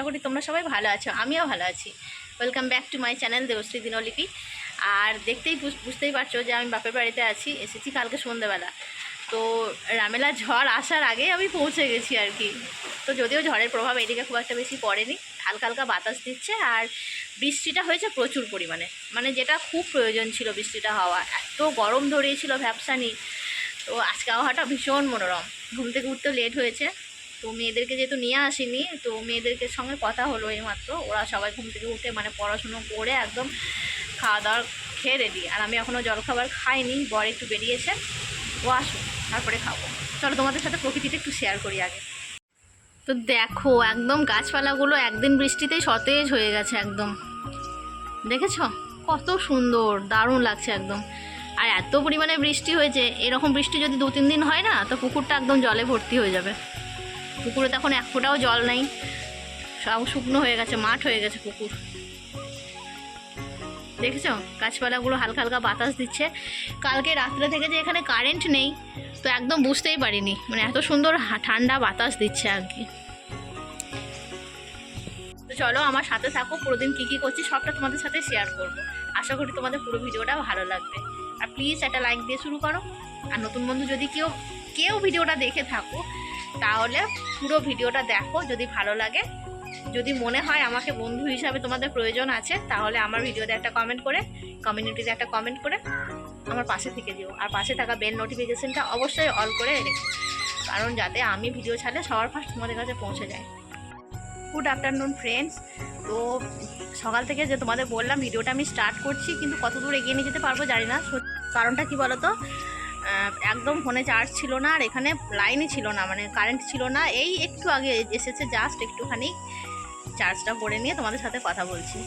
আশা করি তোমরা সবাই ভালো আছো, আমিও ভালো আছি। Welcome back to my channel Debashree Dinlipi. আর দেখতেই বুঝতেই পারছো যে আমি বাপের বাড়িতে এসেছি কালকে সন্ধ্যেবেলা। তো রামেলা ঝড় আসার আগে আমি পৌঁছে গেছি আর কি। তো যদিও ঝড়ের প্রভাব এদিকে খুব একটা বেশি পড়েনি, হালকা হালকা বাতাস দিচ্ছে আর বৃষ্টিটা হয়েছে প্রচুর পরিমাণে, মানে যেটা খুব প্রয়োজন ছিল বৃষ্টিটা হওয়া। এত গরম ধরিয়েছিল ভ্যাপসানি। তো আজকে আবহাওয়াটা ভীষণ মনোরম। ঘুম থেকে উঠতেও লেট হয়েছে, তো মেয়েদেরকে যেহেতু নিয়ে আসিনি, তো মেয়েদেরকে সঙ্গে কথা হলো এইমাত্র। ওরা সবাই ঘুম থেকে উঠে মানে পড়াশুনো করে একদম খাওয়া দাওয়া খেয়ে রেডি। আর আমি এখনও জলখাবার খাইনি, বর একটু বেরিয়েছে, ও আসুন তারপরে খাবো। চলো তোমাদের সাথে প্রকৃতিটা একটু শেয়ার করি আগে। তো দেখো একদম গাছপালাগুলো একদিন বৃষ্টিতেই সতেজ হয়ে গেছে একদম, দেখেছো কত সুন্দর, দারুণ লাগছে একদম। আর এত পরিমাণে বৃষ্টি হয়েছে, এরকম বৃষ্টি যদি 2-3 দিন হয় না, তো পুকুরটা একদম জলে ভর্তি হয়ে যাবে। পুকুরে তো এখন এক ফোঁটাও জল নেই, সব শুকনো হয়ে গেছে, মাঠ হয়ে গেছে পুকুর। দেখেছো গাছপালাগুলো হালকা হালকা বাতাস দিচ্ছে। কালকে রাত্রে থেকে যে এখানে কারেন্ট নেই, তো একদম বুঝতেই পারিনি, মানে এত সুন্দর ঠান্ডা বাতাস দিচ্ছে আর কি। তো চলো আমার সাথে থাকো, পুরোদিন কী কী করছি সবটা তোমাদের সাথে শেয়ার করব। আশা করি তোমাদের পুরো ভিডিওটা ভালো লাগবে। আর প্লিজ একটা লাইক দিয়ে শুরু করো। আর নতুন বন্ধু যদি কেউ ভিডিওটা দেখে থাকো, তাহলে পুরো ভিডিওটা দেখো। যদি ভালো লাগে, যদি মনে হয় আমাকে বন্ধু হিসাবে তোমাদের প্রয়োজন আছে, তাহলে আমার ভিডিওতে একটা কমেন্ট করে, কমিউনিটিতে একটা কমেন্ট করে আমার পাশে থেকে দিও। আর পাশে থাকা বেল নোটিফিকেশনটা অবশ্যই অল করে রেখো, কারণ যাতে আমি ভিডিও ছাড়লে সবার ফার্স্ট তোমাদের কাছে পৌঁছে যায়। Good afternoon friends. তো সকাল থেকে যে তোমাদের বললাম ভিডিওটা আমি স্টার্ট করছি, কিন্তু কত দূর এগিয়ে নিয়ে যেতে পারবো জানি না। কারণটা কি বলো তো, একদম ফোনে চার্জ ছিল না, আর এখানে লাইনই ছিল না, মানে কারেন্ট ছিল না। এই একটু আগে এসেছে, জাস্ট একটুখানি চার্জটা করে নিয়ে তোমাদের সাথে কথা বলছি।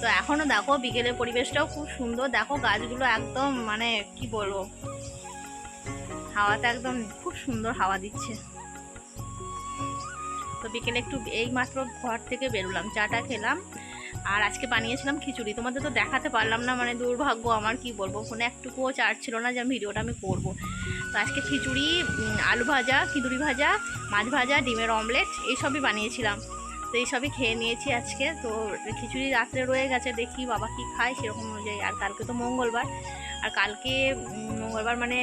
তো এখনও দেখো বিকেলের পরিবেশটাও খুব সুন্দর। দেখো গাছগুলো একদম মানে কি বলবো, হাওয়াটা একদম খুব সুন্দর হাওয়া দিচ্ছে। তো বিকেলে একটু এই মাত্র ঘর থেকে বেরোলাম, চাটা খেলাম। আর আজকে বানিয়েছিলাম খিচুড়ি, তোমাদের তো দেখাতে পারলাম না, মানে দুর্ভাগ্য আমার, কি বলবো, ফোনে একটুকুও চার্জ ছিল না যে আমি ভিডিওটা আমি করবো। তো আজকে খিচুড়ি, আলু ভাজা, খিচুড়ি ভাজা, মাছ ভাজা, ডিমের অমলেট এইসবই বানিয়েছিলাম। তো এইসবই খেয়ে নিয়েছি আজকে। তো খিচুড়ি রাত্রে রয়ে গেছে, দেখি বাবা কি খায় সেরকম অনুযায়ী। আর কালকে তো মঙ্গলবার, আর কালকে মঙ্গলবার মানে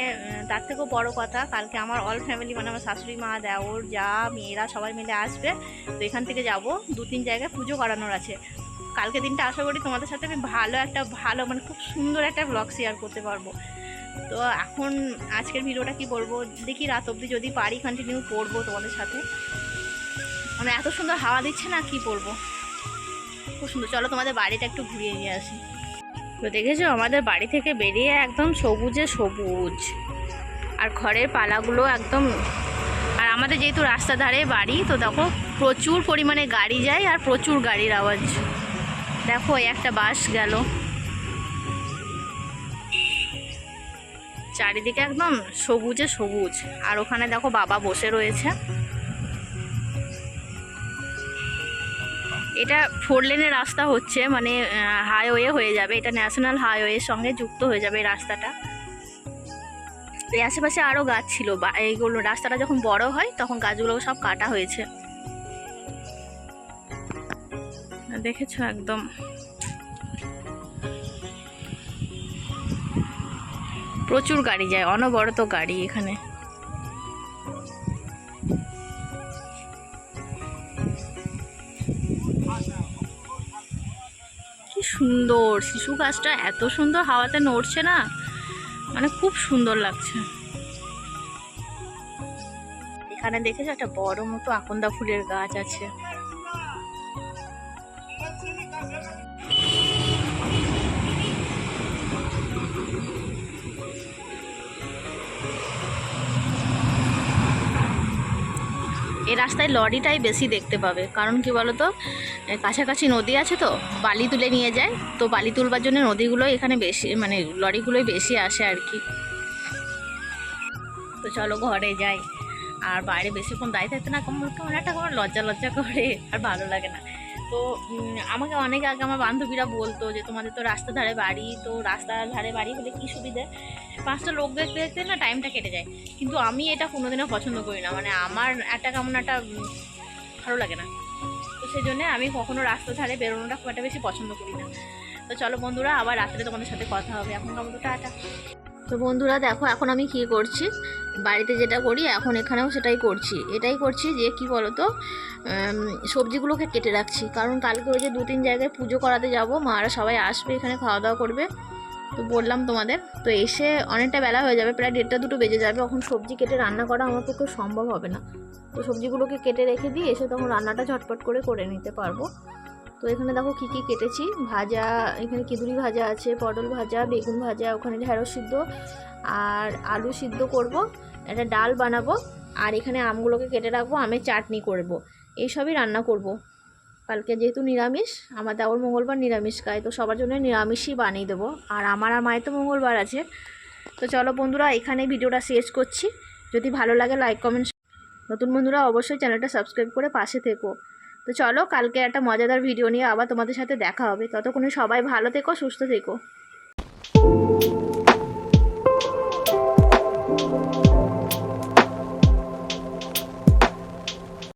তার থেকেও বড় কথা, কালকে আমার অল ফ্যামিলি মানে আমার শাশুড়ি মা, দেওর, যা, মেয়েরা সবাই মিলে আসবে। তো এখান থেকে যাব 2-3 জায়গায় পুজো করানোর আছে। কালকে দিনটা আশা করি তোমাদের সাথে আমি ভালো মানে খুব সুন্দর একটা ব্লগ শেয়ার করতে পারবো। তো এখন আজকের ভিডিওটা কি বলবো, দেখি রাত অবধি যদি পারি কন্টিনিউ করবো তোমাদের সাথে। মানে এত সুন্দর হাওয়া দিচ্ছে না, কি বলবো, খুব সুন্দর। চলো তোমাদের বাড়িটা একটু ঘুরিয়ে নিয়ে আসি। তো দেখেছো আমাদের বাড়ি থেকে বেরিয়ে একদম সবুজে সবুজ, আর ঘরের পালাগুলো একদম। আর আমাদের যেহেতু রাস্তা ধারে বাড়ি, তো দেখো প্রচুর পরিমাণে গাড়ি যায় আর প্রচুর গাড়ির আওয়াজ। দেখো এই একটা বাস গেল, চারিদিকে একদম সবুজে সবুজ। আর ওখানে দেখো বাবা বসে রয়েছে। এটা 4 লেনের রাস্তা হচ্ছে, মানে হাইওয়ে হয়ে যাবে, এটা ন্যাশনাল হাইওয়ের সঙ্গে যুক্ত হয়ে যাবে এই রাস্তাটা। এই আশেপাশে আরও গাছ ছিল, এইগুলো রাস্তাটা যখন বড় হয় তখন গাছগুলো সব কাটা হয়েছে, দেখেছো একদম। প্রচুর গাড়ি যায়, অনবরত গাড়ি এখানে। কি সুন্দর শিশু গাছটা, এত সুন্দর হাওয়াতে নড়ছে না, মানে খুব সুন্দর লাগছে। এখানে দেখেছো একটা বড় মতো আকন্দা ফুলের গাছ আছে। এই রাস্তায় লরিটাই বেশি দেখতে পাবে, কারণ কি বলতো, কাছাকাছি নদী আছে, তো বালি তুলে নিয়ে যায়। তো বালি তুলবার জন্য নদীগুলো এখানে বেশি, মানে লরিগুলোই বেশি আসে আর কি। তো চলো ঘরে যাই। আর বাইরে বেশিক্ষণ দাঁড়িয়ে থাকতে না কেমন একটা লজ্জা করে, আর ভালো লাগে না। তো আমাকে অনেক আগে আমার বান্ধবীরা বলতো যে তোমাদের তো রাস্তার ধারে বাড়ি, তো রাস্তার ধারে বাড়ি হলে কী সুবিধে, 5টা লোক দেখতে দেখতে না টাইমটা কেটে যায়। কিন্তু আমি এটা কোনোদিনও পছন্দ করি না, মানে আমার একটা কেমন একটা ভালো লাগে না। তো সেই জন্য আমি কখনো রাস্তা ধারে বেরোনোটা খুব একটা বেশি পছন্দ করি না। তো চলো বন্ধুরা, আবার রাত্রে তোমাদের সাথে কথা হবে। এখনকার মতো টাটা। তো বন্ধুরা দেখো, এখন আমি কী করছি, বাড়িতে যেটা করি এখন এখানেও সেটাই করছি যে কি বলো তো, সবজিগুলোকে কেটে রাখছি, কারণ কালকে ওই যে 2-3 জায়গায় পুজো করাতে যাব, মারা সবাই আসবে এখানে খাওয়া দাওয়া করবে। তো বললাম তোমাদের, তো এসে অনেকটা বেলা হয়ে যাবে, প্রায় 1:30-2 বেজে যাবে। এখন সবজি কেটে রান্না করা আমার পক্ষে সম্ভব হবে না। তো সবজিগুলোকে কেটে রেখে দিয়ে এসে তখন রান্নাটা ঝটপট করে নিতে পারবো। তো এখানে দেখো কী কী কেটেছি। ভাজা, এখানে কিঁদুরি ভাজা আছে, পটল ভাজা, বেগুন ভাজা, ওখানে ঢেঁড়স সিদ্ধ আর আলু সিদ্ধ করব, একটা ডাল বানাবো, আর এখানে আমগুলোকে কেটে রাখবো, আমের চাটনি করব। এইসবই রান্না করব। কালকে যেহেতু নিরামিষ, আমার দেওর মঙ্গলবার নিরামিষ খায়, তো সবার জন্য নিরামিষই বানিয়ে দেবো। আর আমার আর মায়ের তো মঙ্গলবার আছে। তো চলো বন্ধুরা, এখানেই ভিডিওটা শেষ করছি। যদি ভালো লাগে লাইক কমেন্ট, নতুন বন্ধুরা অবশ্যই চ্যানেলটা সাবস্ক্রাইব করে পাশে থেকো। তো চলো, কালকে একটা মজাদার ভিডিও নিয়ে আবার তোমাদের সাথে দেখা হবে। ততক্ষণে সবাই ভালো থেকো, সুস্থ থেকো।